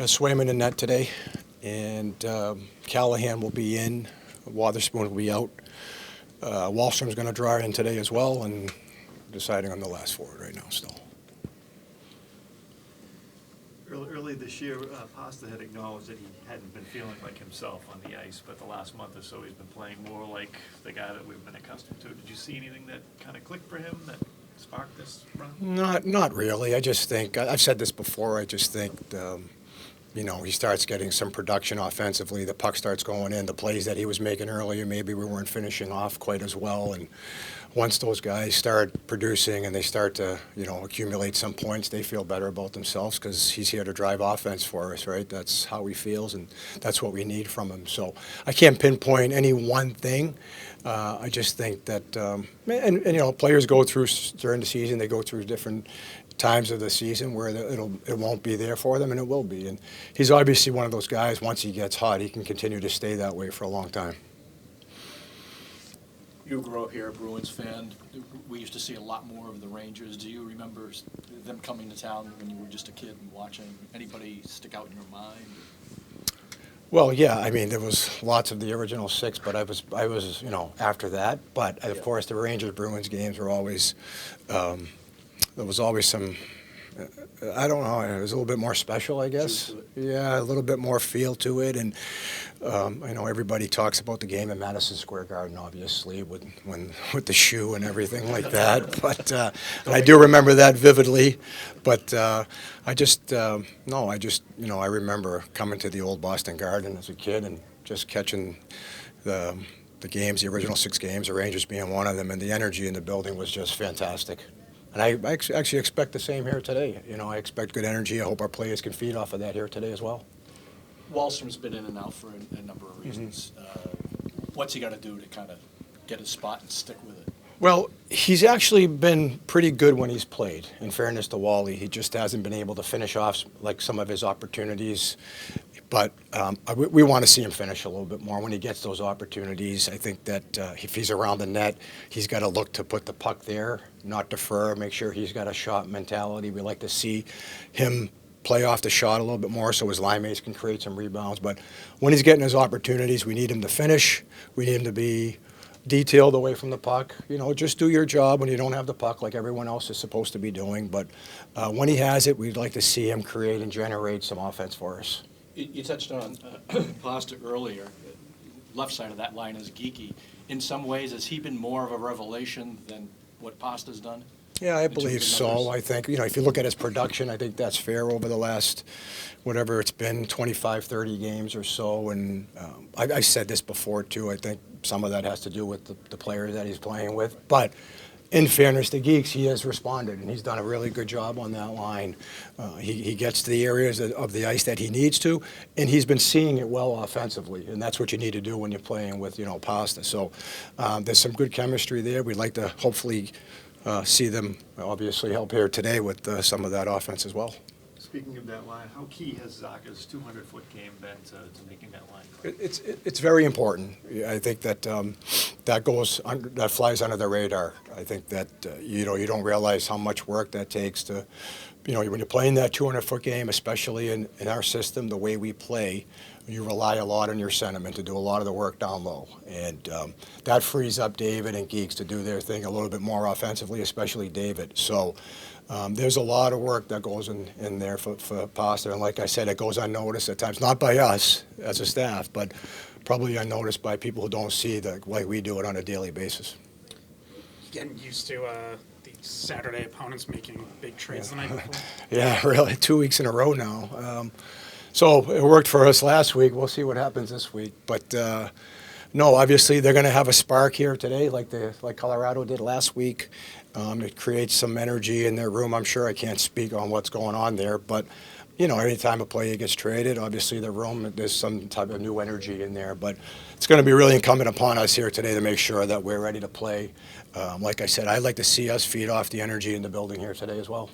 Swayman in net today, and Callahan will be in. Wotherspoon will be out. Wallstrom's going to draw in today as well, and deciding on the last forward right now still. Early this year, Pasta had acknowledged that he hadn't been feeling like himself on the ice, but the last month or so he's been playing more like the guy that we've been accustomed to. Did you see anything that kind of clicked for him that sparked this run? Not really. I just think, I've said this before, I just think, he starts getting some production offensively. The puck starts going in. The plays that he was making earlier, maybe we weren't finishing off quite as well. And once those guys start producing and they start to, accumulate some points, they feel better about themselves because he's here to drive offense for us, right? That's how he feels, and that's what we need from him. So I can't pinpoint any one thing. I just think that, players go through during the season. They go through different times of the season where it won't be there for them, and it will be. And he's obviously one of those guys, once he gets hot, he can continue to stay that way for a long time. You grew up here, a Bruins fan. We used to see a lot more of the Rangers. Do you remember them coming to town when you were just a kid and watching? Anybody stick out in your mind? Well, yeah, there was lots of the original six, but I was, after that. But of course, the Rangers-Bruins games were always, there was always some, I don't know, it was a little bit more special, I guess. Yeah, a little bit more feel to it. And I know everybody talks about the game at Madison Square Garden, obviously, with the shoe and everything like that. But and I do remember that vividly. But I remember coming to the old Boston Garden as a kid and just catching the games, the original six games, the Rangers being one of them, and the energy in the building was just fantastic. And I actually expect the same here today. I expect good energy. I hope our players can feed off of that here today as well. Wallstrom's been in and out for a number of reasons. What's he got to do to kind of get his spot and stick with it? Well, he's actually been pretty good when he's played. In fairness to Wally, he just hasn't been able to finish off like some of his opportunities. But we want to see him finish a little bit more when he gets those opportunities. I think that if he's around the net, he's got to look to put the puck there, not defer, make sure he's got a shot mentality. We like to see him play off the shot a little bit more so his line mates can create some rebounds. But when he's getting his opportunities, we need him to finish. We need him to be detailed away from the puck. Just do your job when you don't have the puck like everyone else is supposed to be doing. But when he has it, we'd like to see him create and generate some offense for us. You touched on Pasta earlier. Left side of that line is Geeky. In some ways, has he been more of a revelation than what Pasta's done? Yeah, I believe so. I think, if you look at his production, I think that's fair over the last, whatever it's been, 25, 30 games or so. And I said this before, too. I think some of that has to do with the players that he's playing with. But in fairness to Geeks, he has responded, and he's done a really good job on that line. He gets to the areas of the ice that he needs to, and he's been seeing it well offensively, and that's what you need to do when you're playing with, Pasta. So there's some good chemistry there. We'd like to hopefully see them obviously help here today with some of that offense as well. Speaking of that line, how key has Zacha's 200-foot game been to making that line? It's very important. I think that that flies under the radar. I think that you don't realize how much work that takes to, when you're playing that 200-foot game, especially in our system, the way we play, you rely a lot on your sentiment to do a lot of the work down low. And that frees up David and Geeks to do their thing a little bit more offensively, especially David. So there's a lot of work that goes in there for Pasta. And like I said, it goes unnoticed at times, not by us as a staff, but probably unnoticed by people who don't see the way we do it on a daily basis. Getting used to the Saturday opponents making big trades the night before. Yeah, really, 2 weeks in a row now. So it worked for us last week. We'll see what happens this week. But no, obviously they're going to have a spark here today, like Colorado did last week. It creates some energy in their room. I'm sure I can't speak on what's going on there, but anytime a player gets traded, obviously the room, there's some type of new energy in there. But it's going to be really incumbent upon us here today to make sure that we're ready to play. Like I said, I'd like to see us feed off the energy in the building here today as well.